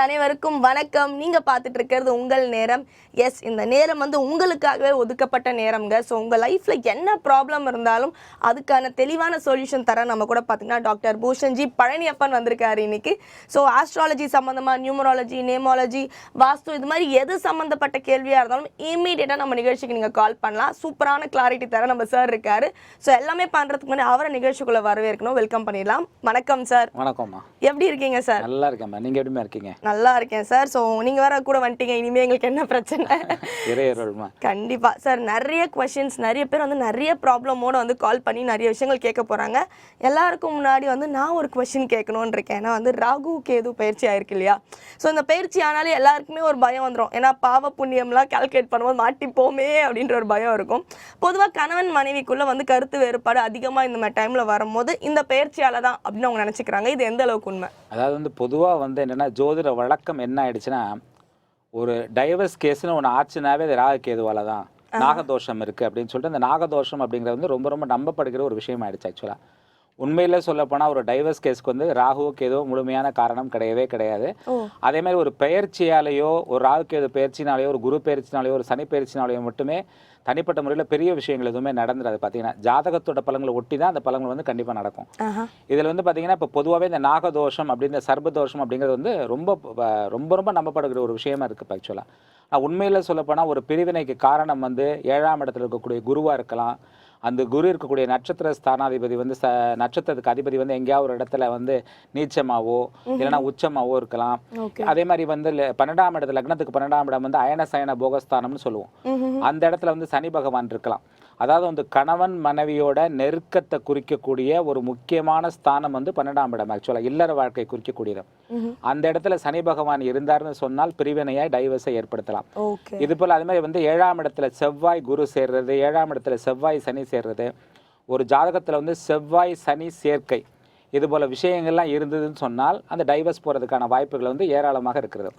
அனைவருக்கும் வணக்கம். நீங்க பார்த்துட்டு இருக்கிறது உங்கள் நேரம். எஸ், இந்த நேரம் வந்து உங்களுக்காகவே ஒதுக்கப்பட்ட நேரம்ங்க. ஸோ உங்கள் லைஃப்ல என்ன ப்ராப்ளம் இருந்தாலும் அதுக்கான தெளிவான சொல்யூஷன் தர நம்ம கூட பார்த்தீங்கன்னா டாக்டர் பூஷன்ஜி பழனியப்பன் வந்திருக்காரு இன்னைக்கு. ஸோ ஆஸ்ட்ராலஜி சம்மந்தமாக, நியூமராலஜி, நேமாலஜி, வாஸ்து, இது மாதிரி எது சம்மந்தப்பட்ட கேள்வியாக இருந்தாலும் இம்மீடியட்டாக நம்ம நிகழ்ச்சிக்கு நீங்கள் கால் பண்ணலாம். சூப்பரான கிளாரிட்டி தர நம்ம சார் இருக்காரு. ஸோ எல்லாமே பண்ணுறதுக்கு முன்னாடி அவரை நிகழ்ச்சிக்குள்ளே வரவேற்கணும். வெல்கம் பண்ணிடலாம். வணக்கம் சார். வணக்கம்மா. எப்படி இருக்கீங்க சார்? நல்லா இருக்கேம்மா. நீங்க எப்படிமா இருக்கீங்க? நல்லா இருக்கேன் சார். ஸோ நீங்க வேற கூட வந்துட்டீங்க, இனிமே எங்களுக்கு என்ன பிரச்சனை? கண்டிப்பா சார். நிறைய கொஸ்டின்ஸ், நிறைய பேர் வந்து நிறைய ப்ராப்ளமோட வந்து கால் பண்ணி நிறைய விஷயங்கள் கேட்க போறாங்க. எல்லாருக்கும் முன்னாடி வந்து நான் ஒரு கொஸ்டின் கேட்கணும்னு இருக்கேன். ஏன்னா வந்து ராகு கேது பயிற்சி ஆயிருக்கு இல்லையா? ஸோ இந்த பயிற்சி ஆனாலே எல்லாருக்குமே ஒரு பயம் வந்துடும். ஏன்னா பாவ புண்ணியம்லாம் கால்குலேட் பண்ணும்போது மாட்டிப்போமே அப்படின்ற ஒரு பயம் இருக்கும். பொதுவாக கணவன் மனைவிக்குள்ள வந்து கருத்து வேறுபாடு அதிகமாக இந்த மாதிரி டைம்ல வரும்போது இந்த பயிற்சியால தான் அப்படின்னு அவங்க நினைச்சுக்கிறாங்க. இது எந்த அளவுக்கு உண்மை? அதாவது வந்து பொதுவாக வந்து என்னென்னா, ஜோதிட வழக்கம் என்ன ஆயிடுச்சுன்னா, ஒரு டைவர்ஸ் கேஸ்னு ஒன்று ஆச்சுனாவே அது ராகு கேதுவால தான், நாகதோஷம் இருக்குது அப்படின்னு சொல்லிட்டு அந்த நாகதோஷம் அப்படிங்கிறது வந்து ரொம்ப ரொம்ப நம்பப்படுகிற ஒரு விஷயம் ஆயிடுச்சு. ஆக்சுவலாக உண்மையில் சொல்லப்போனால் ஒரு டைவர்ஸ் கேஸ்க்கு வந்து ராகு கேதுவோ முழுமையான காரணம் கிடையவே கிடையாது. அதே மாதிரி ஒரு பெயர்ச்சியாலேயோ, ஒரு ராகு கேது பயிற்சினாலேயோ, ஒரு குரு பயிற்சினாலேயோ, ஒரு சனி பயிற்சினாலேயோ மட்டுமே தனிப்பட்ட முறையில் பெரிய விஷயங்கள் எதுவுமே நடந்துடாது. பார்த்தீங்கன்னா ஜாதகத்தோட பலங்களை ஒட்டி தான் அந்த பலங்கள் வந்து கண்டிப்பாக நடக்கும். இதில் வந்து பார்த்தீங்கன்னா இப்போ பொதுவாகவே இந்த நாகதோஷம் அப்படின்ற சர்பதோஷம் அப்படிங்கிறது வந்து ரொம்ப ரொம்ப ரொம்ப நம்பப்படுகிற ஒரு விஷயமா இருக்குது. ஆக்சுவலாக உண்மையில் சொல்லப்போனால் ஒரு பிரிவினைக்கு காரணம் வந்து 7ஆம் இடத்துல இருக்கக்கூடிய குருவாக இருக்கலாம். அந்த குரு இருக்கக்கூடிய நட்சத்திர ஸ்தானாதிபதி வந்து நட்சத்திரத்துக்கு அதிபதி வந்து எங்கேயாவது ஒரு இடத்துல வந்து நீச்சமாவோ இல்லைன்னா உச்சமாவோ இருக்கலாம். அதே மாதிரி வந்து 12ஆம் இடத்துல, லக்னத்துக்கு 12ஆம் இடம் வந்து அயன சயன போகஸ்தானம்னு சொல்லுவோம். அந்த இடத்துல வந்து சனி பகவான் இருக்கலாம். அதாவது வந்து கணவன் மனைவியோட நெருக்கத்தை குறிக்கக்கூடிய ஒரு முக்கியமான ஸ்தானம் வந்து 12ஆம் இடம். ஆக்சுவலாக இல்லற வாழ்க்கை குறிக்கக்கூடியது. அந்த இடத்துல சனி பகவான் இருந்தார்னு சொன்னால் பிரிவினையாய் டைவர்ஸை ஏற்படுத்தலாம். இது போல் அது மாதிரி வந்து 7ஆம் இடத்துல செவ்வாய் குரு சேர்றது, 7ஆம் இடத்துல செவ்வாய் சனி சேர்றது, ஒரு ஜாதகத்தில் வந்து செவ்வாய் சனி சேர்க்கை, இது போல விஷயங்கள்லாம் இருந்ததுன்னு சொன்னால் அந்த டைவர்ஸ் போகிறதுக்கான வாய்ப்புகள் வந்து ஏராளமாக இருக்கிறது.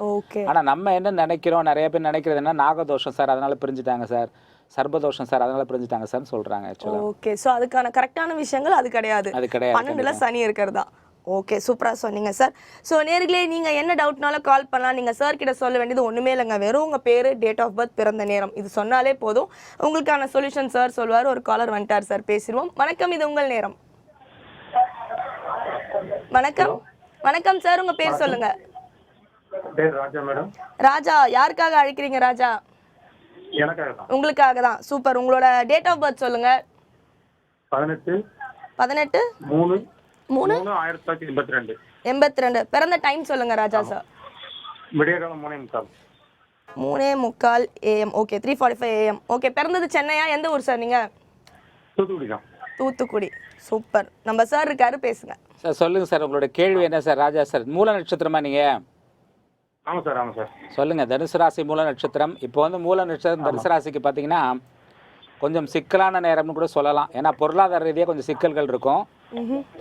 ஆனால் நம்ம என்ன நினைக்கிறோம், நிறைய பேர் நினைக்கிறது என்ன, நாகதோஷம் சார் அதனால பிரிஞ்சுட்டாங்க சார், சர்பதோஷம் சார் அதனால பிரிஞ்சுட்டாங்க சார் சொல்றாங்க. ஓகே, ஸோ அதுக்கான கரெக்டான விஷயங்கள் அது கிடையாது. 12ல சனி இருக்கிறதா? ஓகே, சூப்பராக சொன்னீங்க சார். ஸோ நேர்களே, நீங்கள் என்ன டவுட்னாலும் கால் பண்ணலாம். நீங்கள் சார் கிட்ட சொல்ல வேண்டியது ஒன்றுமே இல்லைங்க. வெறும் உங்கள் பேர், டேட் ஆஃப் பர்த், பிறந்த நேரம் இது சொன்னாலே போதும். உங்களுக்கான சொல்யூஷன் சார் சொல்வார். ஒரு காலர் வந்துட்டார் சார், பேசிடுவோம். வணக்கம், இது உங்கள் நேரம். வணக்கம். வணக்கம் சார், உங்கள் பேர் சொல்லுங்க. ராஜா. யாருக்காக அழைக்கிறீங்க ராஜா? உங்களுக்காக தான். சூப்பர். உங்களோட டேட் ஆஃப் பர்த் சொல்லுங்க. 18/3/1982. பிறந்த டைம் சொல்லுங்க ராஜா சார். விடியகாலம் 3:45 AM. Okay, 3:45 AM. ஓகே, பிறந்தது சென்னையா? எந்த ஊர் சார் நீங்க? தூத்துக்குடி. சூப்பர். நம்ம சார் இருக்காரு, பேசுங்க சார். சொல்லுங்க சார், உங்களோட கேள்வி என்ன சார்? ராஜா சார், மூல நட்சத்திரமா நீங்க? ஆமாம் சார். ஆமாம் சார். சொல்லுங்கள். தனுசு ராசி மூல நட்சத்திரம். இப்போ வந்து மூல நட்சத்திரம் தனுசு ராசிக்கு பார்த்தீங்கன்னா கொஞ்சம் சிக்கலான நேரம்னு கூட சொல்லலாம். ஏன்னா பொருளாதார ரீதியாக கொஞ்சம் சிக்கல்கள் இருக்கும்,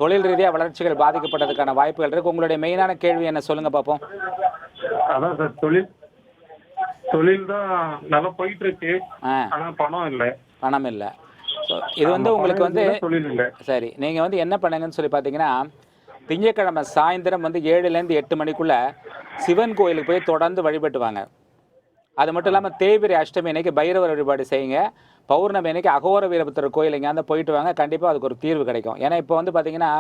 தொழில் ரீதியாக வளர்ச்சிகள் பாதிக்கப்பட்டதுக்கான வாய்ப்புகள் இருக்கு. உங்களுடைய மெயினான கேள்வி என்ன சொல்லுங்க பார்ப்போம். அதான் சார், தொழில் தான் நல்லா போயிட்டு இருக்கு, ஆனால் பணம் இல்லை. ஸோ இது வந்து உங்களுக்கு வந்து சரி, நீங்கள் வந்து என்ன பண்ணுங்கன்னு சொல்லி பார்த்தீங்கன்னா, திங்கட்கிழமை சாயந்தரம் வந்து 7லேருந்து 8 மணிக்குள்ளே சிவன் கோயிலுக்கு போய் தொடர்ந்து வழிபட்டு வாங்க. அது மட்டும் இல்லாமல் தேய்பிரை அஷ்டமி அன்னைக்கு பைரவர் வழிபாடு செய்யுங்க. பௌர்ணமி அன்னைக்கு அகோர வீரபுத்திரர் கோயில் எங்கேயாவது போயிட்டு வாங்க. கண்டிப்பாக அதுக்கு ஒரு தீர்வு கிடைக்கும். ஏன்னா இப்போ வந்து பார்த்தீங்கன்னா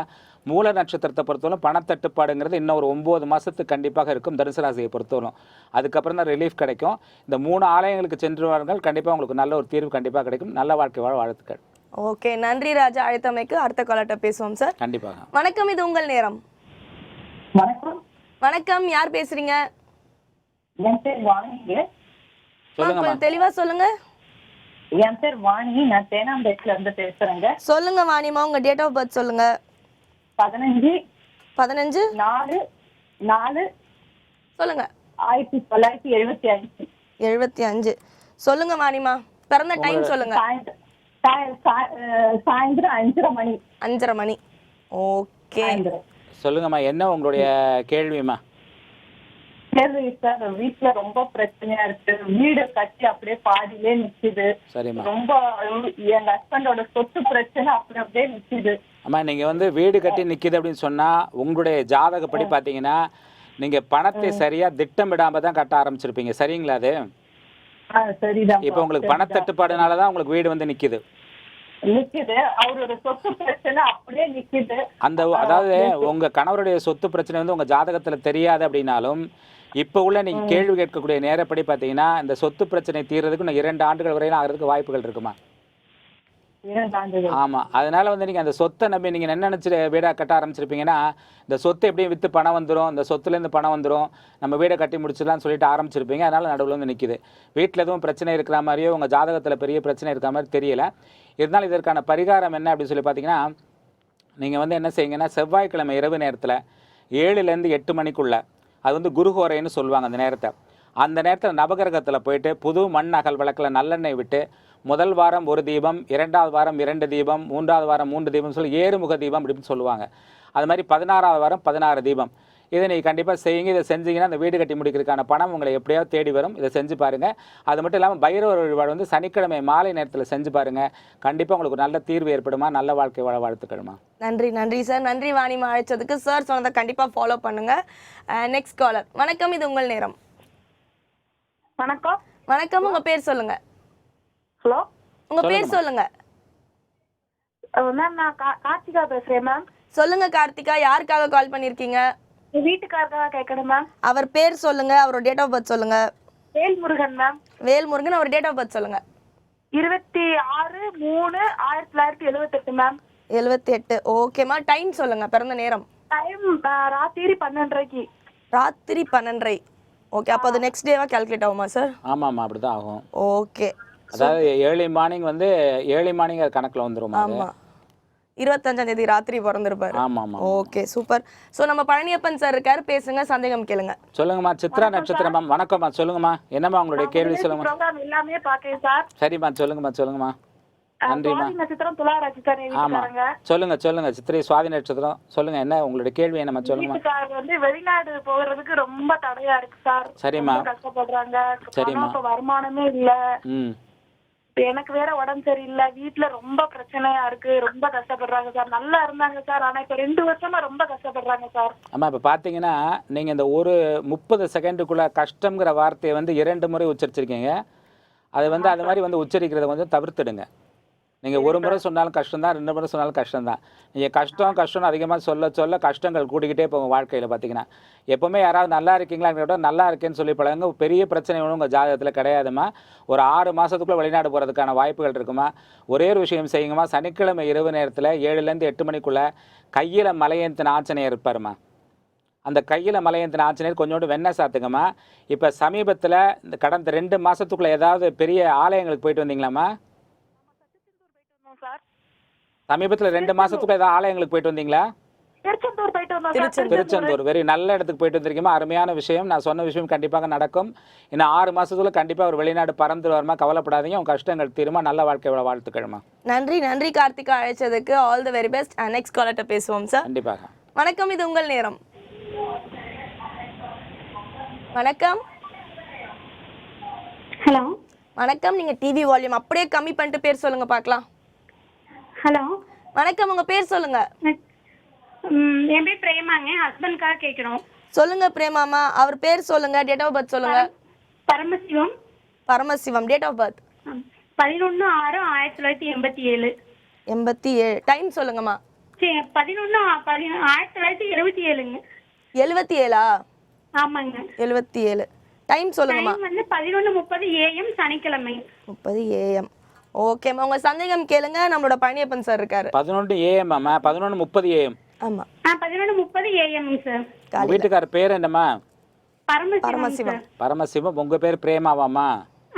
மூல நட்சத்திரத்தை பொறுத்தவரை பணத்தட்டுப்பாடுங்கிறது இன்னும் ஒரு 9 மாதத்துக்கு கண்டிப்பாக இருக்கும் தனுசு ராசியை பொறுத்தவரைக்கும். அதுக்கப்புறம் தான் ரிலீஃப் கிடைக்கும். இந்த 3 ஆலயங்களுக்கு சென்று வாருங்கள், கண்டிப்பாக உங்களுக்கு நல்ல ஒரு தீர்வு கண்டிப்பாக கிடைக்கும். நல்ல வாழ்க்கை வாழ வாழ்த்துக்கள். ஓகே, நன்றி ராஜா. அழைத்தமைக்கு அடுத்த காலட்ட பேசுவோம் சார். கண்டிப்பாக. வணக்கம், இது உங்கள் நேரம். வணக்கம். யார் பேசுறீங்க? சொல்லுங்க, தெளிவா சொல்லுங்க. என் பேர் வாணி, நான் தேனாம்பேட்ல இருந்து பேசுறேங்க. சொல்லுங்க வாணிமா, உங்க டேட் ஆஃப் பர்த் சொல்லுங்க. 15/4/4 சொல்லுங்க. 1975. சொல்லுங்க வாணிமா, பிறந்த டைம் சொல்லுங்க. சாயந்தரம் 5:30 மணி. ஓகே, சொல்லுங்கம்மா, என்ன உங்களுடைய கேள்விமா? சரி சார், வீட்டுல ரொம்ப பிரச்சனையா இருக்கு. வீடு கட்டி அப்படியே பாதியிலே நிக்குது. ரொம்ப எங்க ஹஸ்பண்டோட சொத்து பிரச்சனை அப்படியே நிக்குது. அம்மா, நீங்க வந்து வீடு கட்டி நிக்குது அப்படின்னு சொன்னா உங்களுடைய ஜாதகப்படி பாத்தீங்கன்னா நீங்கள் பணத்தை சரியாக திட்டமிடாமல் தான் கட்ட ஆரம்பிச்சிருப்பீங்க. சரிங்களா அது? சரிதான். இப்போ உங்களுக்கு பணத்தட்டுப்பாடுனால தான் உங்களுக்கு வீடு வந்து நிற்கிது. நிக்குது. அவரோட சொத்து பிரச்சனை அப்படியே நிக்குது. அதாவது உங்கள் கணவருடைய சொத்து பிரச்சனை வந்து உங்கள் ஜாதகத்தில் தெரியாது அப்படின்னாலும் இப்போ உள்ள நீங்கள் கேள்வி கேட்கக்கூடிய நேரப்படி பார்த்தீங்கன்னா இந்த சொத்து பிரச்சனை தீர்றதுக்கு இன்னும் 2 ஆண்டுகள் வரையிலும் ஆகிறதுக்கு வாய்ப்புகள் இருக்குமா? 2 ஆண்டுகள். ஆமாம். அதனால் வந்து நீங்கள் அந்த சொத்தை நம்பி நீங்கள் என்ன நினச்சி வீடாக கட்ட ஆரம்பிச்சிருப்பீங்கன்னா, இந்த சொத்தை எப்படியும் விற்று பணம் வந்துடும், இந்த சொத்துலேருந்து பணம் வந்துடும், நம்ம வீடை கட்டி முடிச்சிடலாம்னு சொல்லிட்டு ஆரம்பிச்சிருப்பீங்க. அதனால் நடுவில் வந்து நிற்கிது. வீட்டில் எதுவும் பிரச்சனை இருக்கிற மாதிரியோ உங்கள் ஜாதகத்தில் பெரிய பிரச்சனை இருக்கிற மாதிரி தெரியல. இருந்தாலும் இதற்கான பரிகாரம் என்ன அப்படின்னு சொல்லி பார்த்தீங்கன்னா, நீங்கள் வந்து என்ன செய்யுங்கன்னா, செவ்வாய்க்கிழமை இரவு நேரத்தில் 7லேருந்து 8 மணிக்குள்ளே, அது வந்து குருஹோரைன்னு சொல்லுவாங்க அந்த நேரத்தில் நவகிரகத்தில் போயிட்டு புது மண் அகல் விளக்கில் நல்லெண்ணெய் விட்டு முதல் வாரம் 1 தீபம், 2வது வாரம் 2 தீபம், 3வது வாரம் 3 தீபம் சொல்லி 7 முக தீபம் அப்படின்னு சொல்லுவாங்க. அது மாதிரி 16வது வாரம் 16 தீபம். இதை நீங்கள் கண்டிப்பாக செய்யுங்க. இதை செஞ்சீங்கன்னா அந்த வீடு கட்டி முடிக்கிறதுக்கான பணம் உங்களை எப்படியாவது தேடி வரும். இதை செஞ்சு பாருங்கள். அது மட்டும் இல்லாமல் பைரவர் வழிபாடு வந்து சனிக்கிழமை மாலை நேரத்தில் செஞ்சு பாருங்கள். கண்டிப்பாக உங்களுக்கு ஒரு நல்ல தீர்வு ஏற்படுமா, நல்ல வாழ்க்கை வாழ வாழ்த்துக்கணுமா. நன்றி சார். நன்றி வாணிமா அழைச்சதுக்கு. சார் சொன்னதை கண்டிப்பாக ஃபாலோ பண்ணுங்கள். Next caller. வணக்கம், இது உங்கள் நேரம். வணக்கம், உங்கள் பேர் சொல்லுங்கள். ஹலோ, உங்கள் பேர் சொல்லுங்கள். மேம் நான் கார்த்திகா பேசுறேன் மேம். சொல்லுங்க கார்த்திகா, யாருக்காக கால் பண்ணிருக்கீங்க? வீட்டுக்காரக்காக கேட்கணும் மேம். அவர் பேர் சொல்லுங்க, அவரோட டேட் ஆஃப் பர்த் சொல்லுங்க. வேல்முருகன் மேம். வேல்முருகன், அவர் டேட் ஆஃப் பர்த் சொல்லுங்க. 26/3/1978 மேம். 78. ஓகேமா. டைம் சொல்லுங்க, பிறந்த நேரம். டைம் ராத்திரி 12:30. ராத்திரி 12:30. ஓகே, அப்போ அது நெக்ஸ்ட் டேவா கால்குலேட் ஆகுமா சார்? ஆமாம், அப்படி தான் ஆகும். ஓகே, அதாவது ஏர்லி மார்னிங் வந்து ஏர்லி மார்னிங் அது கணக்கில் வந்துடும். ஆமாம், 25ஆம் தேதி ராத்திரி பிறந்திருப்பாரு. ஆமாம். Okay, super. ஸோ நம்ம பழனியப்பன் சார் இருக்காரு, பேசுங்க, சந்தேகம் கேளுங்க. சொல்லுங்கம்மா. சித்ரா நட்சத்திரம் மேம். வணக்கம்மா, சொல்லுங்கம்மா. என்னம்மா உங்களுடைய கேள்வி சொல்லுங்கம்மா. ப்ரோகிராம் எல்லாமே பார்க்கேன் சார். சரிம்மா, சொல்லுங்கம்மா. நன்றிம்மா. நட்சத்திரம் துலா ராசிக்காரங்க. ஆமாம், சொல்லுங்க. சித்திரை சுவாதி நட்சத்திரம் சொல்லுங்க. என்ன உங்களுடைய கேள்வி என்னம்மா சொல்லுங்கம்மா. வீட்டுக்காரர் வந்து வெளிநாடு போகிறதுக்கு ரொம்ப தடையா இருக்கு சார். சரிம்மா. கஷ்டப்படுறாங்க. சரிம்மா. வருமானமே இல்ல. ம். எனக்கு வேற உடம்பு சரியில்லை. வீட்டுல ரொம்ப பிரச்சனையா இருக்கு. ரொம்ப கஷ்டப்படுறாங்க சார். நல்லா இருந்தாங்க சார், ஆனா இப்ப 2 வருஷமா ரொம்ப கஷ்டப்படுறாங்க சார். ஆமா, இப்ப பாத்தீங்கன்னா நீங்க இந்த ஒரு 30 செகண்டுக்குள்ள கஷ்டம்ங்கிற வார்த்தையை வந்து 2 முறை உச்சரிச்சிருக்கீங்க. அது வந்து அது மாதிரி வந்து உச்சரிக்கிறத கொஞ்சம் தவிர்த்துடுங்க. நீங்கள் ஒரு முறை சொன்னாலும் கஷ்டம்தான், 2 முறை சொன்னாலும் கஷ்டம்தான். நீங்கள் கஷ்டம்னு அதிகமாக சொல்ல கஷ்டங்கள் கூடிக்கிட்டே போகும் வாழ்க்கையில். பார்த்தீங்கன்னா எப்போவுமே யாராவது நல்லா இருக்கீங்களான்னு விட நல்லா இருக்கேன்னு சொல்லி பழங்க. பெரிய பிரச்சனை ஒன்றும் உங்கள் ஜாதகத்தில் கிடையாதுமா. ஒரு 6 மாதத்துக்குள்ளே வெளிநாடு போகிறதுக்கான வாய்ப்புகள் இருக்குமா. ஒரே ஒரு விஷயம் செய்யுங்கம்மா. சனிக்கிழமை இரவு நேரத்தில் 7லேருந்து 8 மணிக்குள்ளே கையில் மலையேந்தின ஆஞ்சநேயர் இருப்பாருமா. அந்த கையில் மலையேந்தின ஆஞ்சநேயர் கொஞ்சோண்டு வெண்ணெய் சாத்துங்கம்மா. இப்போ சமீபத்தில் இந்த கடந்த 2 மாதத்துக்குள்ளே ஏதாவது பெரிய ஆலயங்களுக்கு போயிட்டு வந்தீங்களாம்மா? சமீபத்தில் 2 மாசத்துக்கு ஏதாவது ஆலயங்களுக்கு போயிட்டு வந்தீங்களா? திருச்செந்தூர். வெரி நல்ல இடத்துக்கு போயிட்டு வந்திருக்கீமா. அருமையான விஷயம். நான் சொன்ன விஷயம் கண்டிப்பாக நடக்கும். இன்னும் 6 மாசத்துக்குள்ள கண்டிப்பாக ஒரு வெளிநாடு பறந்து வருமா. கவலைப்படாதீங்க. உங்க கஷ்டங்கள் தீருமா. நல்ல வாழ்க்கையோட வாழ்த்துக்கள்மா. நன்றி கார்த்திகா அழைச்சதுக்கு. All the very best. Next காலர்ட்ட பேசுவோம் சார். கண்டிப்பாக. வணக்கம், இது உங்கள் நேரம். வணக்கம். ஹலோ. வணக்கம். நீங்க டிவி வால்யூம் அப்படியே கம்மி பண்ணிட்டு பேர் சொல்லுங்க பார்க்கலாம். ஹலோ. வணக்கம், உங்க பேர் சொல்லுங்க. என் பேர் பிரேமாங்க. ஹஸ்பண்ட்காக கேட்குறோம். சொல்லுங்க பிரேமாமா. அவர் பேர் சொல்லுங்க, டேட் ஆஃப் பர்த் சொல்லுங்க. Paramasivam. Date of birth 11/6/1987. 87. Time சொல்லுங்கம்மா. 11/1977ங்க. 77ஆ? ஆமாங்க. 77. டைம் சொல்லுங்கம்மா. டைம் வந்து 11:30 AM சனிக்கிழமை. 30 AM. ஓகேம்மா, உங்க சந்தேகம் கேளுங்க. நம்மளோட பழனியப்பன் சார் இருக்காரு. 11 AM அம்மா. 11:30 AM. ஆமா. 11:30 AM சார். வீட்டுக்கார பேர் என்னம்மா? பரமசிவம். பரமசிவம். உங்க பேர் பிரேமாவாம்மா?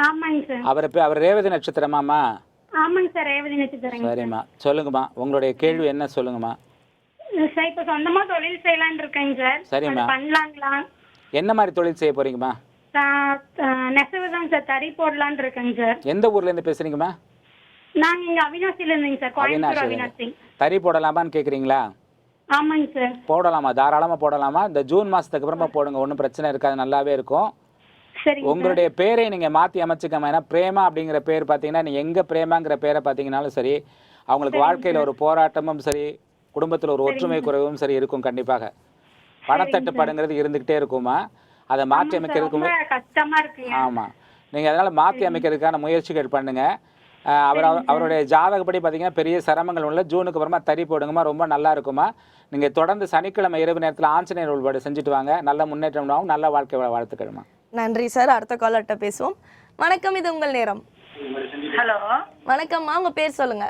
ஆமாங்க சார். அவர் ரேவதி நட்சத்திரமாம்மா? ஆமாங்க சார், ரேவதி நட்சத்திரம். சரிம்மா, சொல்லுங்கம்மா. உங்களுடைய கேள்வி என்ன சொல்லுங்கம்மா. சார் இப்போ சொந்தமா தொழில் செய்யலாம்னு இருக்கேங்க சார். சரிம்மா. பண்ணலாங்களா? என்ன மாதிரி தொழில் செய்ய போறீங்கம்மா? நெசவுதான் சார். தறி போடலான்னு இருக்கேங்க சார். எந்த ஊர்ல இருந்து பேசுறீங்கம்மா? நாங்க இங்க அவினாசில இருந்தேங்க சார். கோயம்புத்தூர் அவினாசி. தறி போடலாமான்னு கேக்குறீங்களா? ஆமாங்க சார். போடலாமா, தாராளமா போடலாமா. இந்த ஜூன் மாசத்துக்கு அப்புறமா போடுங்க, ஒன்றும் பிரச்சனை இருக்காது, நல்லாவே இருக்கும். உங்களுடைய பேரை நீங்க மாத்தி அமைச்சுக்கமா. ஏன்னா பிரேமா அப்படிங்கிற பேர் பாத்தீங்கன்னா, நீங்க எங்க பிரேமாங்கிற பேரை பாத்தீங்கன்னாலும் சரி, அவங்களுக்கு வாழ்க்கையில ஒரு போராட்டமும் சரி, குடும்பத்துல ஒரு ஒற்றுமை குறைவும் சரி இருக்கும் கண்டிப்பாக. பணத்தட்டுப்பாடுங்கிறது இருந்துக்கிட்டே இருக்குமா, அதை மாற்றி அமைக்கிறதுக்கு ரொம்ப கஷ்டமா இருக்கு. ஆமாம், நீங்கள் அதனால் மாற்றி அமைக்கிறதுக்கான முயற்சிகள் பண்ணுங்கள். அவருடைய ஜாதகப்படி பார்த்தீங்கன்னா பெரிய சிரமங்கள் உள்ள ஜூனுக்கு அப்புறமா தறி போடுங்கம்மா, ரொம்ப நல்லா இருக்குமா. நீங்கள் தொடர்ந்து சனிக்கிழமை இரவு நேரத்தில் ஆஞ்சநேயர் வழிபாடு செஞ்சுட்டு வாங்க, நல்ல முன்னேற்றம் உண்டாகும், நல்ல வாழ்க்கை வாழ்த்துக்கள்மா. நன்றி சார். அடுத்த காலர்கிட்ட பேசுவோம். வணக்கம், இது உங்கள் நேரம். ஹலோ வணக்கம்மா, உங்க பேர் சொல்லுங்க.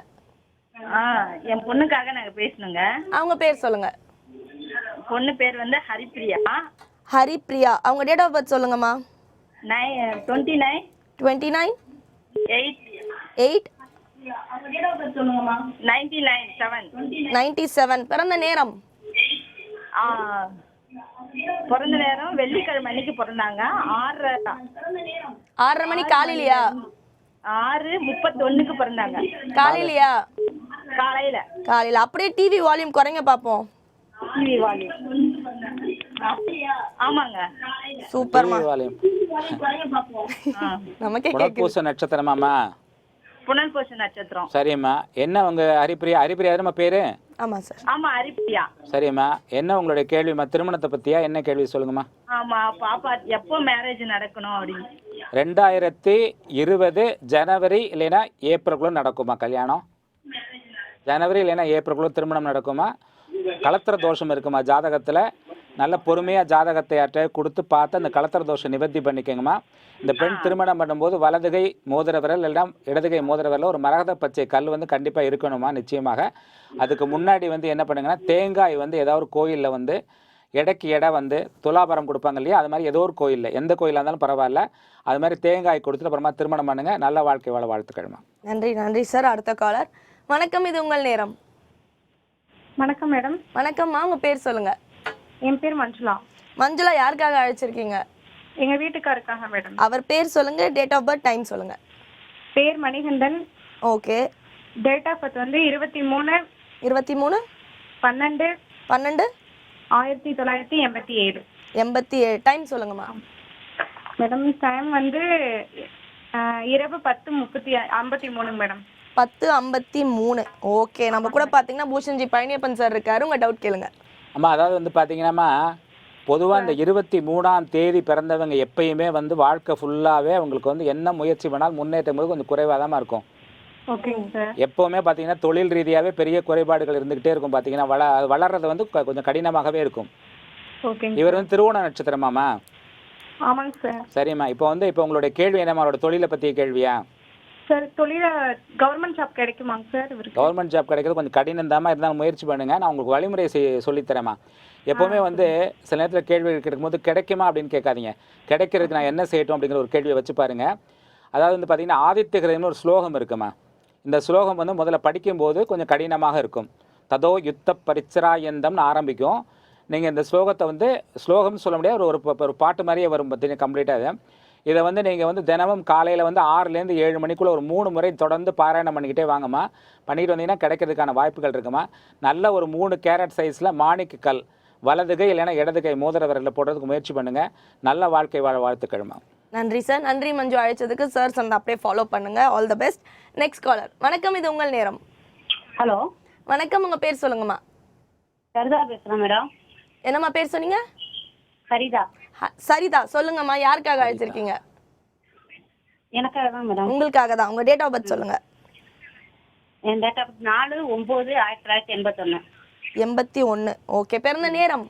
என் பொண்ணுக்காக நாங்க பேசணுங்க. அவங்க பேர் சொல்லுங்க. பொண்ணு பேர் வந்து ஹரிப்பிரியா. ஹரிப்பிரியா. அவங்க டேட் ஆஃப் பர்த் சொல்லுங்கம்மா. 29 29 8 8 97. பிறந்த நேரம் பிறந்த நேரம் வெள்ளிக்கிழமை அன்னைக்கு பிறந்தாங்க. 6:30 மணி காலையிலயா? 6:31 பிறந்தாங்க. காலையிலயா? காலையில. காலையில. அப்படியே டிவி வால்யூம் குறைங்க பாப்போம். TV volume. ஆமாங்க. சூப்பர்மா. நமக்கே கேக்குது. புனர்பூச நட்சத்திரமாம்மா? புனர்பூச நட்சத்திரம். சரிம்மா. என்ன உங்க ஹரிப்பிரியா? ஹரிப்பிரியா நம்ம பேரு? ஆமா சார். ஆமா, ஹரிப்பிரியா. சரிம்மா, என்ன உங்களுடைய கேள்விமா? திருமணத்தை பத்தியா? என்ன கேள்வி சொல்லுங்கம்மா. ஆமா, பாப்பா எப்போ மேரேஜ் நடக்கணும் அப்படின்னு. 2020 ஜனவரி இல்லைன்னா ஏப்ரலுக்குள்ள நடக்குமா கல்யாணம்? ஜனவரி இல்லைன்னா ஏப்ரலுக்குள்ள திருமணம் நடக்குமா? கலத்திர தோஷம் இருக்குமா ஜாதகத்தில்? நல்ல பொறுமையாக ஜாதகத்தை யார்கிட்ட கொடுத்து பார்த்து அந்த கலத்திர தோஷம் நிவர்த்தி பண்ணிக்கோங்கம்மா. இந்த பெண் திருமணம் பண்ணும்போது வலதுகை மோதிர விரல் இல்லைனா இடதுகை மோதிர விரலில் ஒரு மரகத பச்சை கல் வந்து கண்டிப்பாக இருக்கணுமா, நிச்சயமாக. அதுக்கு முன்னாடி வந்து என்ன பண்ணுங்கன்னா, தேங்காய் வந்து ஏதாவது ஒரு கோயிலில் வந்து எடைக்கு எடை வந்து துலாபாரம் கொடுப்பாங்க இல்லையா, அது மாதிரி ஏதோ ஒரு கோயிலில், எந்த கோயிலாக இருந்தாலும் பரவாயில்ல, அது மாதிரி தேங்காய் கொடுத்துட்டு அப்புறமா திருமணம் பண்ணுங்க. நல்ல வாழ்க்கை வாழ வாழ்த்துக்கள்மா. நன்றி நன்றி சார். அடுத்த காலர். வணக்கம், இது உங்கள் நேரம். வணக்கம் மேடம். வணக்கம்மா, உங்க பேர் சொல்லுங்க. என் பேர் மஞ்சுளா. மஞ்சுளா, யாருக்காக அழைச்சிருக்கீங்க? எங்க வீட்டுக்காருக்காக மேடம். அவர் பேர் சொல்லுங்க, டேட் ஆஃப் பர்த், டைம் சொல்லுங்க. பேர் Manikandan. Okay. Date of birth வந்து 23 12 12 1987. 87. டைம் சொல்லுங்கம்மா. மேடம் டைம் வந்து இரவு 10:53 மேடம். 10:53. ஓகே. நம்ம கூட பார்த்தீங்கன்னா பூஷன்ஜி பழனியப்பன் சார் இருக்காரு. உங்க டவுட் கேளுங்க. அம்மா, அதாவது வந்து பார்த்தீங்கன்னாம்மா, பொதுவாக இந்த 23ஆம் தேதி பிறந்தவங்க எப்பயுமே வந்து வாழ்க்கை ஃபுல்லாகவே அவங்களுக்கு வந்து என்ன முயற்சி பண்ணாலும் முன்னேற்றம் கொஞ்சம் குறைவாக தான் இருக்கும். ஓகேங்க சார். எப்போவுமே பார்த்தீங்கன்னா தொழில் ரீதியாகவே பெரிய குறைபாடுகள் இருந்துக்கிட்டே இருக்கும். பார்த்தீங்கன்னா வளர்றது வந்து கொஞ்சம் கடினமாகவே இருக்கும். ஓகேங்க. இவர் வந்து திருவோண நட்சத்திரமாம்மா? ஆமாங்க சார். சரிம்மா. இப்போ உங்களுடைய கேள்வி என்னம்மா? அவரோட தொழிலை பற்றிய கேள்வியா? சார் தொழில கவர்மெண்ட் ஜாப் கிடைக்குமாங்க சார் இவருக்கு? கவர்மெண்ட் ஜாப் கிடைக்கிறது கொஞ்சம் கடினம் தாம்மா, இருந்தாலும் முயற்சி பண்ணுங்கள். நான் உங்களுக்கு வழிமுறை சொல்லித்தரேம்மா. எப்போவுமே வந்து சில நேரத்தில் கேள்வி கேட்கும்போது கிடைக்குமா அப்படின்னு கேட்காதீங்க. கிடைக்கிறதுக்கு நான் என்ன செய்யட்டும் அப்படிங்கிற ஒரு கேள்வியை வச்சு பாருங்கள். அதாவது வந்து பார்த்தீங்கன்னா ஆதித்ய கிரகம்னு ஒரு ஸ்லோகம் இருக்குமா. இந்த ஸ்லோகம் வந்து முதல்ல படிக்கும்போது கொஞ்சம் கடினமாக இருக்கும். ததோ யுத்த பரிச்சராயந்தம்னு ஆரம்பிக்கும். நீங்கள் இந்த ஸ்லோகத்தை வந்து ஸ்லோகம்னு சொல்ல முடியாது, ஒரு பாட்டு மாதிரியே வரும் பார்த்தீங்கன்னா கம்ப்ளீட்டாக. இதை வந்து நீங்கள் வந்து தினமும் காலையில் வந்து 6லேருந்து 7 மணிக்குள்ளே ஒரு 3 முறை தொடர்ந்து பாராயணம் பண்ணிக்கிட்டே வாங்கம்மா. பண்ணிட்டு வந்தீங்கன்னா கிடைக்கிறதுக்கான வாய்ப்புகள் இருக்குமா. நல்ல ஒரு 3 கேரட் சைஸில் மாணிக்க கல் வலதுகை இல்லைன்னா இடதுகை மோதிர விரலில் போடுறதுக்கு முயற்சி பண்ணுங்கள். நல்ல வாழ்க்கை வாழ வாழ்த்துக்கள்மா. நன்றி சார். நன்றி மஞ்சு, அழைச்சதுக்கு. சார் சொன்ன அப்படியே ஃபாலோ பண்ணுங்க. All the best. Next caller. வணக்கம், இது உங்கள் நேரம். ஹலோ வணக்கம், உங்க பேர் சொல்லுங்கம்மா. சரிதா பேசுறேன் மேடம். என்னம்மா பேர் சொன்னீங்க? சரிதா. சரிதா, சொல்லுங்கம்மா. யாருக்காக அழைச்சிருக்கீங்க? எனக்காக தான் மேடம். உங்களுக்காக தான். உங்க டேட் ஆஃப் பர்த் சொல்லுங்க. என் டேட் ஆஃப் 4/9/1981. 81. ஓகே. பிறந்த நேரம்?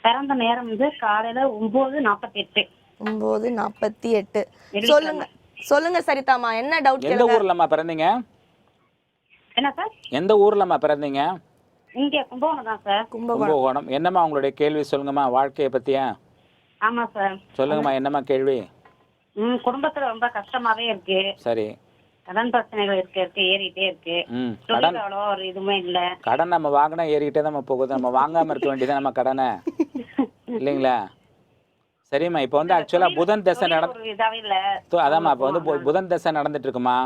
பிறந்த நேரம் வந்து காலையில 9:48. 9:48. சொல்லுங்க சொல்லுங்க சரிதாமா, என்ன டவுட் எந்த கேளுங்க. ஊர்லம்மா பிறந்தீங்க? என்ன சார்? எந்த ஊர்லம்மா பிறந்தீங்க? இங்க கும்பகோணம் தான் சார். கும்பகோணம். என்னம்மா உங்களுடைய கேள்வி சொல்லுங்கம்மா, வாழ்க்கையை பத்தியா? ஆமா சார். சொல்லுங்கம்மா, என்னம்மா கேள்வி? குடும்பத்துல ரொம்ப கஷ்டமாவே இருக்கு. சரி. கடன் பிரச்சனைகள் இருக்கு ஏறிட்டே இருக்கு. கடன் அவ்வளோ ஒரு இதுவுமே இல்ல. கடன் நம்ம வாங்கினா ஏறிக்கிட்டே தான் போகுது. நம்ம வாங்காம இருக்க வேண்டியதான் நம்ம கடனை, இல்லைங்களா? சரிம்மா. இப்போ வந்து ஆக்சுவலா புதன் தசை அதாம்மா இப்போ வந்து புதன் தசை நடந்துட்டு இருக்குமா.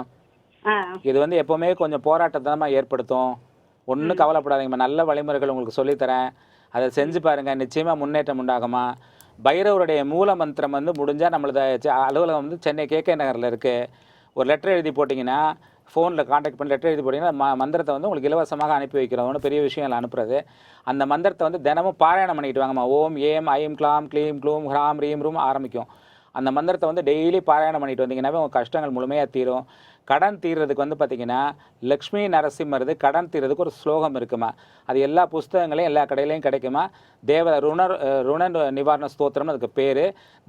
இது வந்து எப்பவுமே கொஞ்சம் போராட்டத்தை ஏற்படுத்தும். ஒன்றும் கவலைப்படாதீங்கம்மா. நல்ல வழிமுறைகள் உங்களுக்கு சொல்லித்தரேன், அதை செஞ்சு பாருங்க, நிச்சயமா முன்னேற்றம் உண்டாகுமா. பைரவருடைய மூல மந்திரம் வந்து முடிஞ்சால் நம்மளது அலுவலகம் வந்து சென்னை KK நகரில் இருக்குது. ஒரு லெட்டர் எழுதி போட்டிங்கன்னா ஃபோனில் காண்டாக்ட் பண்ணி லெட்டர் எழுதி போட்டிங்கன்னா மந்திரத்தை வந்து உங்களுக்கு இலவசமாக அனுப்பி வைக்கிறோம். ஒன்றும் பெரிய விஷயம் இல்லை அனுப்புறது. அந்த மந்திரத்தை வந்து தினமும் பாராயணம் பண்ணிட்டு வாங்கம்மா. ஓம் ஏம் ஐம் க்ளாம் க்ளீம் க்ளூம் ஹ்ராம் ரீம் ரூம் ஆரம்பிக்கும். அந்த மந்திரத்தை வந்து டெய்லி பாராயணம் பண்ணிட்டு வந்தீங்கன்னாவே உங்கள் கஷ்டங்கள் முழுமையாக தீரும். கடன் தீர்றதுக்கு வந்து பார்த்திங்கன்னா லக்ஷ்மி நரசிம்மருது கடன் தீர்றதுக்கு ஒரு ஸ்லோகம் இருக்குமா. அது எல்லா புஸ்தகங்களையும் எல்லா கடையிலையும் கிடைக்குமா. ருண நிவாரண ஸ்தோத்திரம்னு அதுக்கு பேர்.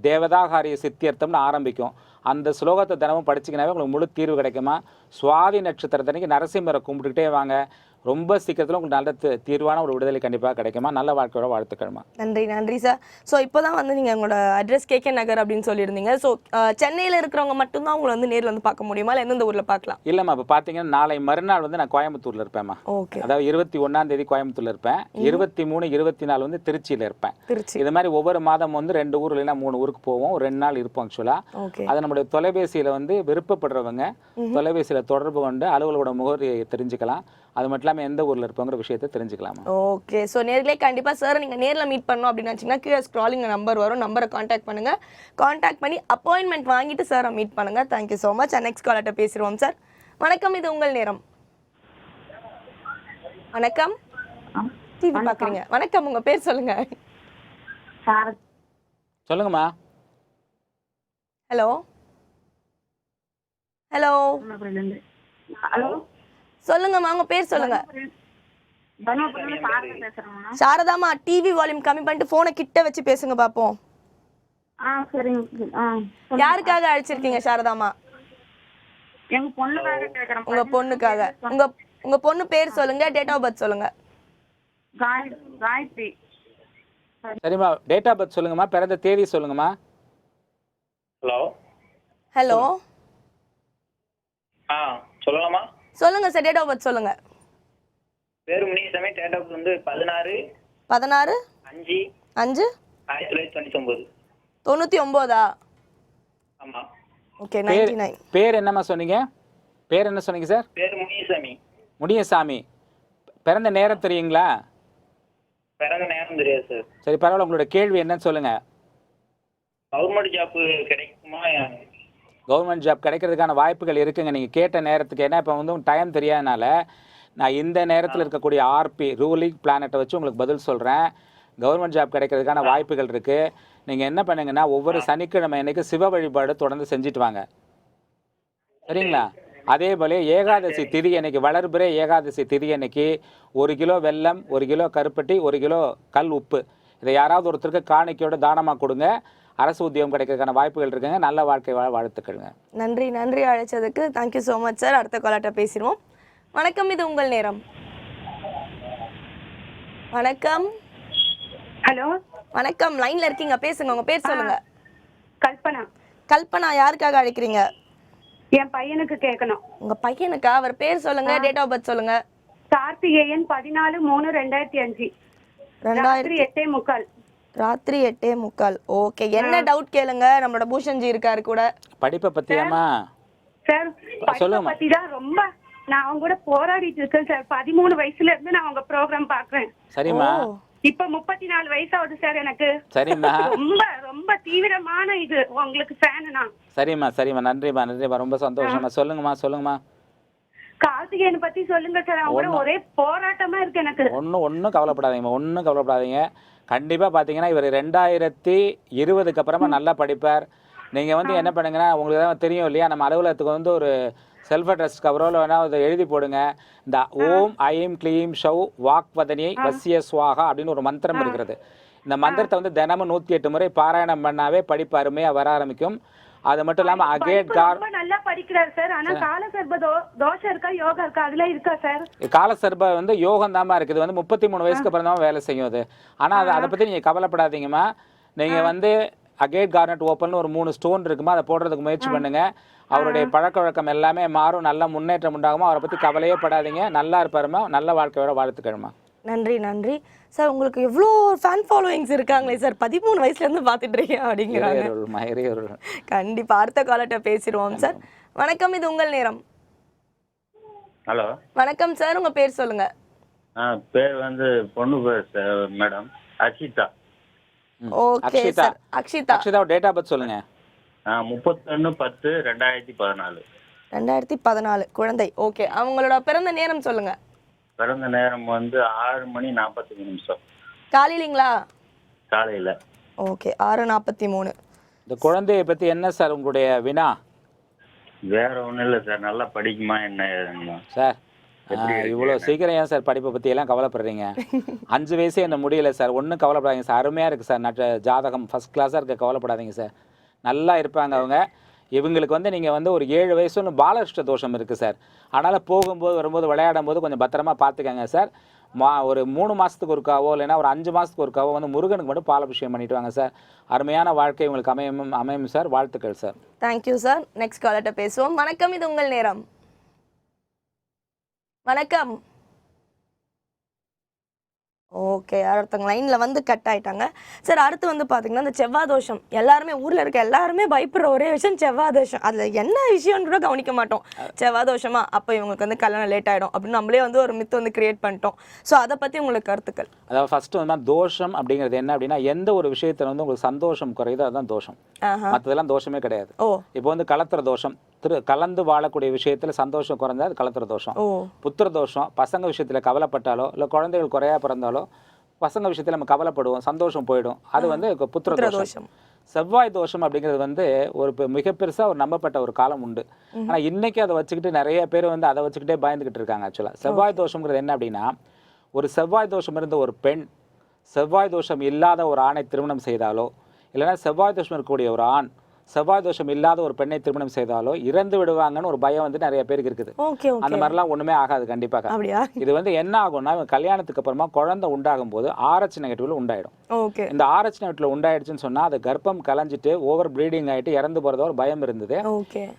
தேவதாகாரிய சித்தியர்த்தம்னு ஆரம்பிக்கும். அந்த ஸ்லோகத்தை தினமும் படிச்சிங்கனாவே உங்களுக்கு முழு தீர்வு கிடைக்குமா. சுவாதி நட்சத்திரத்தன்னைக்கு நரசிம்மரை கும்பிட்டுக்கிட்டே வாங்க. ரொம்ப சீக்கிரத்தில் உங்களுக்கு நல்ல தீர்வான ஒரு விடுதலை கண்டிப்பாக கிடைக்குமா. நல்ல வாழ்க்கையோட வாழ்த்துக்கள்மா. நன்றி சார். ஸோ இப்போ தான் வந்து நீங்கள் உங்களோட அட்ரஸ் கேகே நகர் அப்படின்னு சொல்லியிருந்தீங்க. ஸோ சென்னையில் இருக்கிறவங்க மட்டும்தான் உங்களை வந்து நேரில் வந்து பார்க்க முடியுமா, இல்லை எந்தெந்த ஊரில் பார்க்கலாம்? இல்லைம்மா, இப்போ பார்த்தீங்கன்னா நாளை மறுநாள் வந்து நான் கோயம்புத்தூரில் இருப்பேன்மா. ஓகே. அதாவது 21ஆம் தேதி கோயம்புத்தூரில் இருப்பேன். 23, 24 வந்து திருச்சியில் இருப்பேன். இது மாதிரி ஒவ்வொரு மாதம் வந்து 2 ஊர் இல்லைன்னா 3 ஊருக்கு போவோம். ஒரு 2 நாள் இருப்போம் ஆக்சுவலாக. ஓகே. அதை நம்மளுடைய தொலைபேசியில் வந்து விருப்பப்படுறவங்க தொலைபேசியில் தொடர்பு கொண்டு அலுவலோட முகவரியை தெரிஞ்சுக்கலாம். அது மட்டும் இல்லாமல் எந்த ஊரில் இருப்போங்கிற விஷயத்தை தெரிஞ்சுக்கலாம். ஓகே. ஸோ நேரிலே கண்டிப்பாக சார் நீங்கள் நேரில் மீட் பண்ணணும் அப்படின்னு நினச்சிங்கன்னா கீழே ஸ்க்ராலிங் நம்பர் வரும். நம்பரை காண்டாக்ட் பண்ணுங்கள். காண்டாக்ட் பண்ணி அப்பாயின்மெண்ட் வாங்கிட்டு சாரை மீட் பண்ணுங்கள். Thank you so much. நெக்ஸ்ட் காலர்கிட்ட பேசிடுவோம் சார். வணக்கம், இது உங்கள் நேரம். வணக்கம். டிவி பார்க்குறீங்க. வணக்கம், உங்கள் பேர் சொல்லுங்கள். சொல்லுங்கம்மா. ஹலோ ஹலோ ஹலோ சொல்லுங்கம்மா, உங்கள் பேர் சொல்லுங்க. சாரதாமா, டிவி வால்யூம் கம்மி பண்ணிட்டு ஃபோனை கிட்ட வச்சு பேசுங்க பார்ப்போம். யாருக்காக அழைச்சிருக்கீங்க சாரதாமா? எங்க பொண்ணுக்காக கேக்குறேன். உங்க பொண்ணுக்காக. உங்க பொண்ணு பேர் சொல்லுங்க, டேட் ஆஃப் பர்த் சொல்லுங்க. காயத்ரி. சரிம்மா, டேட் ஆஃப் பர்த் சொல்லுங்கம்மா, பிறந்த தேதி சொல்லுங்கம்மா. ஹலோ ஹலோ சொல்லலாமா? சொல்லுங்க சார், டேட் ஆஃப் பர்த் சொல்லுங்க. பேரு முனிசாமி. டேட் ஆஃப் வந்து 16/5/1999. 99. ஆமா. ஓகே. 99. பேர் என்னம்மா சொன்னீங்க? பேர் என்ன சொன்னீங்க சார்? பேரு முனிசாமி. முனியசாமி. பிறந்த நேரம் தெரியுங்களா? பிறந்த நேரம் தெரியாது சார். சரி, பரவாயில்ல. உங்களோட கேள்வி என்னன்னு சொல்லுங்க. கவர்மெண்ட் ஜாப் கிடைக்குமா? கவர்மெண்ட் ஜாப் கிடைக்கிறதுக்கான வாய்ப்புகள் இருக்குங்க நீங்கள் கேட்ட நேரத்துக்கு. ஏன்னா இப்போ வந்து டைம் தெரியாதனால நான் இந்த நேரத்தில் இருக்கக்கூடிய ஆர்பி ரூலிங் பிளானட்டை வச்சு உங்களுக்கு பதில் சொல்கிறேன். கவர்மெண்ட் ஜாப் கிடைக்கிறதுக்கான வாய்ப்புகள் இருக்குது. நீங்கள் என்ன பண்ணுங்கன்னா ஒவ்வொரு சனிக்கிழமை அன்னைக்கு சிவ வழிபாடு தொடர்ந்து செஞ்சுட்டு வாங்க. சரிங்களா? அதே போல ஏகாதசி திதி அன்னைக்கு, வளர்பிறை ஏகாதசி திதி அன்னைக்கு 1 கிலோ வெல்லம், 1 கிலோ கருப்பட்டி, 1 கிலோ கல் உப்பு இதை யாராவது ஒருத்தருக்கு காணிக்கையோட தானமாக கொடுங்க. அரசு உத்தியோகம் கிடைக்கிறதுக்கான வாய்ப்புகள் இருக்குங்க. நல்ல வாழ்க்கை வாழ்த்துக்கள்ங்க. நன்றி அழைச்சதுக்கு. Thank you so much sir. அடுத்த காலர்கிட்ட பேசிடுவோம். வணக்கம், இது உங்கள் நேரம். வணக்கம். ஹலோ வணக்கம், லைன்ல இருக்கீங்க, பேசுங்க. உங்க பேர் சொல்லுங்க. கல்பனா. கல்பனா, யாருக்காக அழைக்கிறீங்க? என் பையனுக்கு கேட்கணும். உங்க பையனுக்கா? அவர் பேர் சொல்லுங்க, டேட் ஆஃப் பர்த் சொல்லுங்க. கார்த்திகேயன் 14/3/2005. ராத்திரி 8:45. ராத்திரி 8:45. ஓகே. என்ன டவுட் கேளுங்க. நம்மளோட பூஷன்ஜி இருக்காரு கூட. படிப்பை பத்தியாமா? சார், படிப்பை பத்தி தான் ரொம்ப நான் அவங்க கூட போராடிட்டு இருக்கேன் சார். 13 வயசுல இருந்து நான் உங்க ப்ரோக்ராம் பாக்குறேன். சரிம்மா. இப்ப 34 வயசாகுது சார் எனக்கு. சரிம்மா. ரொம்ப ரொம்ப தீவிரமான இது உங்களுக்கு ஃபேன் நான். சரிம்மா. நன்றிம்மா. ரொம்ப சந்தோஷமா. சொல்லுங்கம்மா. கார்த்திகேயன் பத்தி சொல்லுங்க சார். அவங்க கூட ஒரே போராட்டமா இருக்கு எனக்கு. ஒன்றும் கவலைப்படாதீங்க. கண்டிப்பாக பார்த்தீங்கன்னா இவர் 2020க்கு அப்புறமா நல்லா படிப்பார். நீங்கள் வந்து என்ன பண்ணுங்கன்னா, உங்களுக்கு தான் தெரியும் இல்லையா, நம்ம அலுவலகத்துக்கு வந்து ஒரு செல்ஃப் அட்ரஸ் கவரோவில் வேணால் அதை எழுதி போடுங்க. இந்த ஓம் ஐம் க்ளீம் ஷவ் வாக்வதனி வசிய ஸ்வாகா அப்படின்னு ஒரு மந்திரம் இருக்கிறது. இந்த மந்திரத்தை வந்து தினமும் 108 முறை பாராயணம் பண்ணாவே படிப்பு அருமையாக வர ஆரம்பிக்கும். அது மட்டும் இல்லாம ரொம்ப நல்லா படிக்கிறார் சார். ஆனா காலசர்ப தோஷம் இருக்கா, யோகா இருக்கா, அதுல இருக்கா சார்? காலசர்ப வந்து யோகம் தாமா இருக்குது. வந்து 33 வயசுக்கு அப்புறம் தான் வேலை செய்யும் அது. ஆனா அதை பத்தி நீங்க கவலைப்படாதீங்கம்மா. நீங்க வந்து அகேட் கார்னட் ஓப்பன் ஒரு 3 ஸ்டோன் இருக்குமா, அதை போடுறதுக்கு முயற்சி பண்ணுங்க. அவருடைய பழக்க வழக்கம் எல்லாமே மாறும். நல்ல முன்னேற்றம் உண்டாகுமா. அவரை பத்தி கவலையே படாதீங்க. நல்லா இருப்பாருமா. நல்ல வாழ்க்கையோட வாழ்த்துக்கள்மா. நன்றி சார். உங்களுக்கு எவ்வளோ ஃபேன் ஃபாலோவிங்ஸ் இருக்காங்களே சார். 13 வயசுலேருந்து பார்த்துட்டு இருக்கேன் அப்படிங்கிறாங்க. கண்டிப்பாக அடுத்த காலர்கிட்ட பேசிடுவோம் சார். வணக்கம், இது உங்கள் நேரம். ஹலோ வணக்கம் சார், உங்கள் பேர் சொல்லுங்க. பேர் வந்து பொண்ணு பேர் sir madam Akshita. Okay sir. Akshita. Date of birth சொல்லுங்க. 31/10/2014. 2014 குழந்தை. ஓகே, அவங்களோட பிறந்த நேரம் சொல்லுங்க. பிறந்த நேரம் வந்து 6:45 காலையிலங்களா? காலையில. ஓகே, 6:43. இந்த குழந்தையை பற்றி என்ன சார் உங்களுடைய வினா? வேற ஒண்ணும் இல்ல சார், நல்லா படிக்குமா என்ன ஏதுன்னா? சார் எப்படி இருக்கு? இவ்வளோ சீக்கிரம் ஏன் சார் படிப்பை பற்றி எல்லாம் கவலைப்படுறீங்க? 5 வயசே என்ன முடியல சார். ஒன்றும் கவலைப்படாதீங்க சார், அருமையாக இருக்குது சார். ஜாதகம் ஃபஸ்ட் கிளாஸாக இருக்க, கவலைப்படாதீங்க சார். நல்லா இருப்பாங்க அவங்க. இவங்களுக்கு வந்து நீங்கள் வந்து ஒரு 7 வயசு ஒன்று பாலகிருஷ்ண தோஷம் இருக்குது சார். அதனால் போகும்போது வரும்போது விளையாடும் போது கொஞ்சம் பத்திரமா பார்த்துக்கங்க சார். ஒரு 3 மாதத்துக்கு ஒருக்காவோ இல்லைன்னா ஒரு 5 மாதத்துக்கு ஒருக்காவோ வந்து முருகனுக்கு மட்டும் பாலாபிஷேகம் பண்ணிட்டு வாங்க சார். அருமையான வாழ்க்கை உங்களுக்கு அமையும் சார். வாழ்த்துக்கள் சார். Thank you sir. நெக்ஸ்ட் காலர்கிட்ட பேசுவோம். வணக்கம், இது உங்கள் நேரம். வணக்கம். ஓகே, ஒருத்தவங்க லைனில் வந்து கட் ஆகிட்டாங்க சார். அடுத்து வந்து பார்த்தீங்கன்னா இந்த செவ்வாய் தோஷம், எல்லாருமே ஊரில் இருக்க எல்லாருமே பயப்படுற ஒரே விஷயம் செவ்வாய் தோஷம். அதில் என்ன விஷயம்னு கூட கவனிக்க மாட்டோம். செவ்வாய் தோஷமா, அப்போ இவங்களுக்கு வந்து கல்யாணம் லேட் ஆகிடும் அப்படின்னு நம்மளே வந்து ஒரு மித்து வந்து கிரியேட் பண்ணிட்டோம். ஸோ அதை பற்றி உங்களுக்கு கருத்துக்கள்? அதாவது ஃபஸ்ட்டு வந்து தோஷம் அப்படிங்கிறது என்ன அப்படின்னா, எந்த ஒரு விஷயத்தில் வந்து உங்களுக்கு சந்தோஷம் குறையுதோ அதுதான் தோஷம். மற்றதெல்லாம் தோஷமே கிடையாது. இப்போ வந்து கலத்திர தோஷம், கலந்து வாழக்கூடிய விஷயத்தில் சந்தோஷம் குறைஞ்சா அது கலத்திர தோஷம். புத்திர தோஷம், பசங்க விஷயத்தில் கவலைப்பட்டாலோ இல்லை குழந்தைகள் குறையா பிறந்தாலோ பசங்க விஷயத்தில் நம்ம கவலைப்படுவோம், சந்தோஷம் போயிடும், அது வந்து புத்திர தோஷம். செவ்வாய் தோஷம் அப்படிங்கிறது வந்து ஒரு மிக பெருசாக ஒரு நம்பப்பட்ட ஒரு காலம் உண்டு. ஆனால் இன்னைக்கு அதை வச்சுக்கிட்டு நிறைய பேர் வந்து அதை வச்சுக்கிட்டே பயந்துக்கிட்டு இருக்காங்க. ஆக்சுவலாக செவ்வாய் தோஷங்கிறது என்ன அப்படின்னா, ஒரு செவ்வாய் தோஷம் இருந்த ஒரு பெண் செவ்வாய் தோஷம் இல்லாத ஒரு ஆணை திருமணம் செய்தாலோ இல்லைன்னா செவ்வாய் தோஷம் இருக்கக்கூடிய ஒரு ஆண் செவ்வாய் தோஷம் இல்லாத ஒரு பெண்ணை திருமணம் செய்தாலோ இறந்து விடுவாங்கன்னு ஒரு பயம் வந்து நிறைய பேருக்கு இருக்குது. அந்த மாதிரிலாம் ஒண்ணுமே ஆகாது கண்டிப்பாக. இது வந்து என்ன ஆகும்னா, கல்யாணத்துக்கு அப்புறமா குழந்தை உண்டாகும் போது RH நெகட்டிவ்ல உண்டாயிடும். இந்த RH நெகட்டிவ்ல உண்டாயிடுச்சுன்னு சொன்னா அது கர்ப்பம் கலைஞ்சிட்டு ஓவர் ப்ளீடிங் ஆயிட்டு இறந்து போறதோ ஒரு பயம் இருந்தது.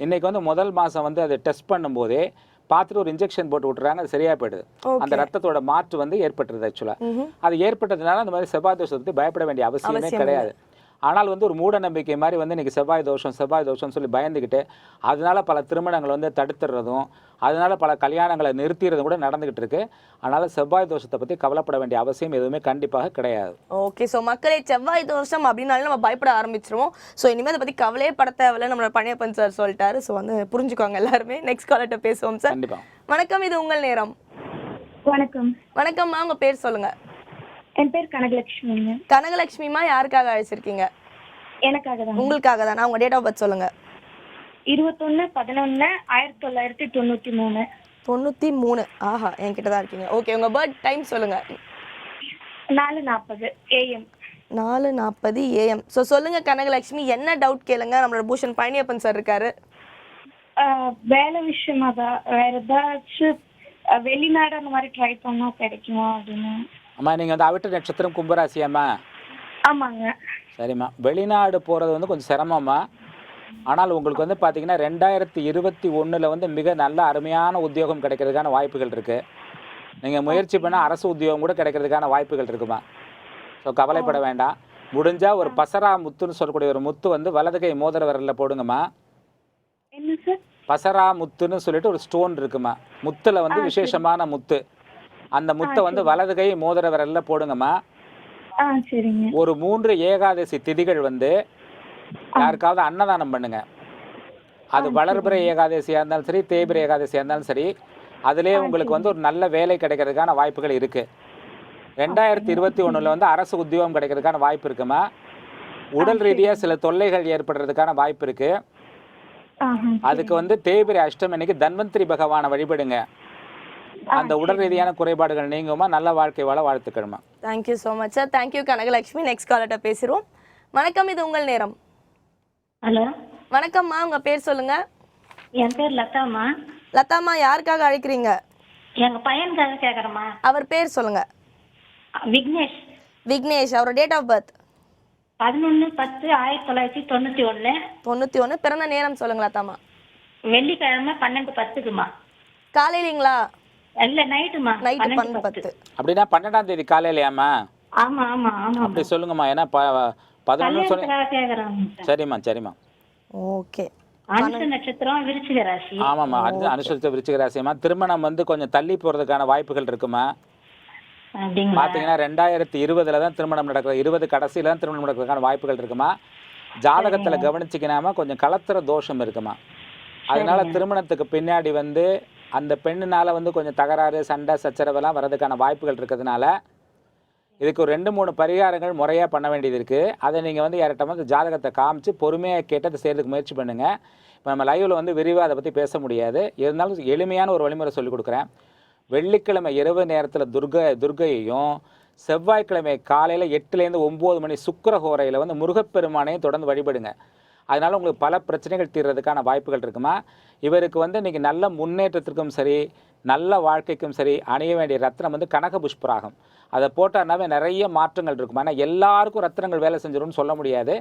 இன்னைக்கு வந்து முதல் மாசம் வந்து அதை டெஸ்ட் பண்ணும் போதே பார்த்துட்டு ஒரு இன்ஜெக்ஷன் போட்டு விட்டுறாங்க, அது சரியா போயிடுது. அந்த ரத்தத்தோட மாற்று வந்து ஏற்பட்டுருது. ஆக்சுவலா அது ஏற்பட்டதுனால அந்த மாதிரி செவ்வாய் தோஷத்தை பயப்பட வேண்டிய அவசியமே கிடையாது. ஆனால் வந்து ஒரு மூட நம்பிக்கை மாதிரி வந்து இன்றைக்கி செவ்வாய் தோஷம்னு சொல்லி பயந்துக்கிட்டு அதனால பல திருமணங்களை வந்து தடுத்துடுறதும் அதனால பல கல்யாணங்களை நிறுத்திடுறதும் கூட நடந்துகிட்டு இருக்கு. அதனால செவ்வாய் தோஷத்தை பற்றி கவலைப்பட வேண்டிய அவசியம் எதுவுமே கண்டிப்பாக கிடையாது. ஓகே, ஸோ மக்களே செவ்வாய் தோஷம் அப்படின்னாலும் நம்ம பயப்பட ஆரம்பிச்சிருவோம். ஸோ இனிமேல் அதை பற்றி கவலையே பட தேவையில்லை, நம்மளோட பழையப்பன் சார் சொல்லிட்டாரு. ஸோ வந்து புரிஞ்சுக்கோங்க எல்லாருமே. நெக்ஸ்ட் காலர்கிட்ட பேசுவோம் சார். கண்டிப்பாக. வணக்கம், இது உங்கள் நேரம். வணக்கம். வணக்கம்மா, உங்கள் பேர் சொல்லுங்க. என் பேர் கனகலட்சுமிங்க. கனகலட்சுமிமா, யாருக்காக அழைச்சிருக்கீங்க? எனக்காக தான். உங்களுக்காக தானா? உங்க டேட் ஆஃப் பர்த் சொல்லுங்க. 21/11/1993. 93. ஆஹா, என்கிட்ட தான் இருக்கீங்க. ஓகே, உங்க பர்த் டைம் சொல்லுங்க. 4:40 AM. 4:40 AM. ஸோ சொல்லுங்க கனகலட்சுமி, என்ன டவுட் கேளுங்க. நம்மளோட பூஷன் பழனியப்பன் சார் இருக்காரு. வேலை விஷயமா தான், வேற ஏதாச்சும் வெளிநாடு அந்த மாதிரி ட்ரை பண்ணா கிடைக்குமா அப்படின்னு. அம்மா, நீங்கள் வந்து அவிட்ட நட்சத்திரம் கும்பராசியாம்மா? ஆமாங்க. சரிம்மா, வெளிநாடு போகிறது வந்து கொஞ்சம் சிரமம்மா. ஆனால் உங்களுக்கு வந்து பார்த்தீங்கன்னா 2021 வந்து மிக நல்ல அருமையான உத்தியோகம் கிடைக்கிறதுக்கான வாய்ப்புகள் இருக்குது. நீங்கள் முயற்சி பண்ணால் அரசு உத்தியோகம் கூட கிடைக்கிறதுக்கான வாய்ப்புகள் இருக்குமா. ஸோ கவலைப்பட வேண்டாம். முடிஞ்சால் ஒரு பசரா முத்துன்னு சொல்லக்கூடிய ஒரு முத்து வந்து வலது கை மோதிர விரலில் போடுங்கம்மா. என்ன சார்? பசரா முத்துன்னு சொல்லிட்டு ஒரு ஸ்டோன் இருக்குமா, முத்தில் வந்து விசேஷமான முத்து. அந்த முத்தை வந்து வலது கை மோதிர விரலில் போடுங்கம்மா. சரிங்க. ஒரு 3 ஏகாதசி திதிகள் வந்து யாருக்காவது அன்னதானம் பண்ணுங்க. அது வளர்பிறை ஏகாதசியாக இருந்தாலும் சரி, தேய்பிறை ஏகாதசியாக இருந்தாலும் சரி, அதுலேயே உங்களுக்கு வந்து ஒரு நல்ல வேலை கிடைக்கிறதுக்கான வாய்ப்புகள் இருக்குது. 2021 வந்து அரசு உத்தியோகம் கிடைக்கிறதுக்கான வாய்ப்பு இருக்குமா. உடல் ரீதியாக சில தொல்லைகள் ஏற்படுறதுக்கான வாய்ப்பு இருக்குது. அதுக்கு வந்து தேய்பிறை அஷ்டமி அன்னைக்கு தன்வந்திரி பகவானை வழிபடுங்க. அந்த உடல் ரீதியான குறைபாடுகள் நீங்குமா. நல்ல வாழ்க்கை வாழ வாழ்த்துக்கணுமா. Thank you so much sir. Thank you Kanakalakshmi. Next காலர்கிட்ட பேசுகிறோம். வணக்கம், இது உங்கள் நேரம். ஹலோ. வணக்கம்மா, உங்க பேர் சொல்லுங்க. என் பேர் லதாமா. லதாமா, யாருக்காக அழைக்கிறீங்க? எங்க பையனுக்காக கேக்குறேம்மா. அவர் பேர் சொல்லுங்க. விக்னேஷ். விக்னேஷ். அவரோட டேட் ஆஃப் பர்த் 11/10/1991. 91. பிறந்த நேரம் சொல்லுங்க லதாமா. வெள்ளிக்கிழமை 12:10க்குமா. காலையிலங்களா? இல்ல, நைட்டுமா. நைட்டு 12:10. அப்படின்னா 12ஆம் தேதி காலையிலையாம்மா? ஆமா ஆமா ஆமா. அப்படி சொல்லுங்கம்மா. ஏன்னா 11 சொல்லி. சரிம்மா சரிம்மா. ஓகே. அனுஷ நட்சத்திரம் விருச்சிக ராசி. ஆமாம்மா, அனுசரித்த விருச்சிக ராசியம்மா. திருமணம் வந்து கொஞ்சம் தள்ளி போகிறதுக்கான வாய்ப்புகள் இருக்குமா. பார்த்தீங்கன்னா 2020 தான் திருமணம் நடக்குது. 20 கடைசியில் தான் திருமணம் நடக்கிறதுக்கான வாய்ப்புகள் இருக்குமா. ஜாதகத்தில் கவனிச்சிக்கினாமா கொஞ்சம் கலத்திர தோஷம் இருக்குமா. அதனால திருமணத்துக்கு பின்னாடி வந்து அந்த பெண்ணுனால வந்து கொஞ்சம் தகராறு சண்டை சச்சரவெல்லாம் வர்றதுக்கான வாய்ப்புகள் இருக்கிறதுனால இதுக்கு ஒரு 2-3 பரிகாரங்கள் முறையாக பண்ண வேண்டியது இருக்குது. அதை நீங்கள் வந்து யார்கிட்ட வந்து ஜாதகத்தை காமிச்சு பொறுமையாக கேட்டு அதை செய்கிறதுக்கு முயற்சி பண்ணுங்கள். இப்போ நம்ம லைவில் வந்து விரிவாக அதை பற்றி பேச முடியாது, இருந்தாலும் எளிமையான ஒரு வழிமுறை சொல்லிக் கொடுக்குறேன். வெள்ளிக்கிழமை இரவு நேரத்தில் துர்கையையும் செவ்வாய்க்கிழமை காலையில் 8லேருந்து 9 மணி சுக்கிரஹோரையில் வந்து முருகப்பெருமானையும் தொடர்ந்து வழிபடுங்க. அதனால் உங்களுக்கு பல பிரச்சனைகள் தீர்றதுக்கான வாய்ப்புகள் இருக்குமா. இவருக்கு வந்து இன்றைக்கி நல்ல முன்னேற்றத்திற்கும் சரி நல்ல வாழ்க்கைக்கும் சரி அணிய வேண்டிய ரத்னம் வந்து கனக புஷ்பராகம். அதை போட்டாருனாவே நிறைய மாற்றங்கள் இருக்கும். ஆனால் எல்லாருக்கும் ரத்னங்கள் வேலை செஞ்சிடும்னு சொல்ல முடியாது.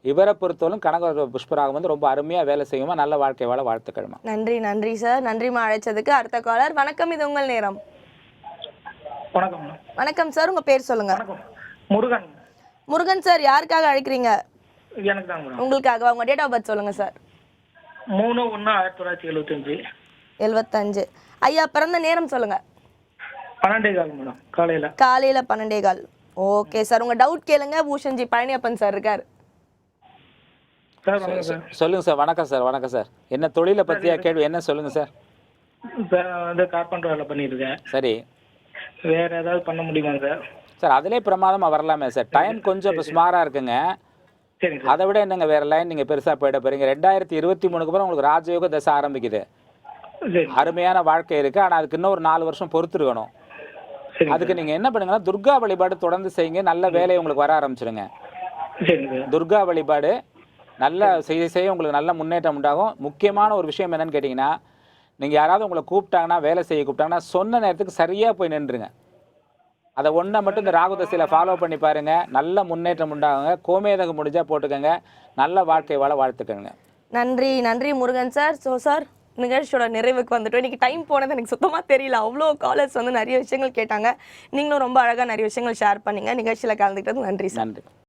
இவரை பொறுத்தவரைக்கும் கனக புஷ்பராகம் வந்து ரொம்ப அருமையாக வேலை செய்யுமா. நல்ல வாழ்க்கை வாழ வாழ்த்துக்கள்மா. நன்றி நன்றி சார், நன்றிமா அழைச்சதுக்கு. அடுத்த காலர். வணக்கம், இது உங்கள் நேரம். வணக்கம். வணக்கம் சார், உங்க பேர் சொல்லுங்க. முருகன். முருகன் சார், யாருக்காக அழைக்கிறீங்க? எனக்கு தான். உங்களுக்காக. உங்க டேட் ஆஃப் பர்த் சொல்லுங்க சார். 3/1/1975. 75. ஐயா பிறந்த நேரம் சொல்லுங்க. 12:15 மேடம், காலையில. காலையில 12:15. ஓகே சார், உங்க டவுட் கேளுங்க. பூஷன்ஜி பழனியப்பன் சார் இருக்காரு. சார் வணக்கம் சார். சொல்லுங்க சார். வணக்கம் சார். வணக்கம் சார். என்ன தொழிலை பற்றியா கேள்வி? என்ன சொல்லுங்க சார். வந்து கார்பெண்டர் வேலை பண்ணியிருக்கேன். சரி, வேற ஏதாவது பண்ண முடியுமா சார்? சார் அதிலே பிரமாதமாக வரலாமே சார். டைம் கொஞ்சம் இப்போ ஸ்மாராக இருக்குங்க. சரிங்க. அதை விட என்னங்க வேற லைன் நீங்கள் பெருசாக போயிட போறீங்க. 2023 அப்புறம் உங்களுக்கு ராஜயோக தசை ஆரம்பிக்குது. அருமையான வாழ்க்கை இருக்குது. ஆனால் அதுக்கு இன்னும் ஒரு 4 வருஷம் பொறுத்துருக்கணும். அதுக்கு நீங்கள் என்ன பண்ணுங்கன்னா துர்கா வழிபாடு தொடர்ந்து செய்யுங்க. நல்ல வேலை உங்களுக்கு வர ஆரம்பிச்சிடுங்க. துர்கா வழிபாடு நல்ல செய்ய உங்களுக்கு நல்ல முன்னேற்றம் உண்டாகும். முக்கியமான ஒரு விஷயம் என்னன்னு கேட்டிங்கன்னா, நீங்கள் யாராவது உங்களை கூப்பிட்டாங்கன்னா, வேலை செய்ய கூப்பிட்டாங்கன்னா சொன்ன நேரத்துக்கு சரியாக போய் நின்றுங்க. அதை ஒன்றை மட்டும் இந்த ராகு தசையில் ஃபாலோ பண்ணி பாருங்கள். நல்ல முன்னேற்றம் உண்டாகுங்க. கோமேதகம் முடிஞ்சால் போட்டுக்கோங்க. நல்ல வாழ்க்கை வாழ வாழ்த்துக்கங்க. நன்றி நன்றி முருகன் சார். ஸோ சார், நிகழ்ச்சியோட நிறைவுக்கு வந்துட்டோம். இன்றைக்கி டைம் போனது எனக்கு சுத்தமாக தெரியல. அவ்வளோ காலர்ஸ் வந்து நிறைய விஷயங்கள் கேட்டாங்க. நீங்களும் ரொம்ப அழகாக நிறைய விஷயங்கள் ஷேர் பண்ணீங்க. நிகழ்ச்சியில் கலந்துக்கிட்டது நன்றி சார். நன்றி.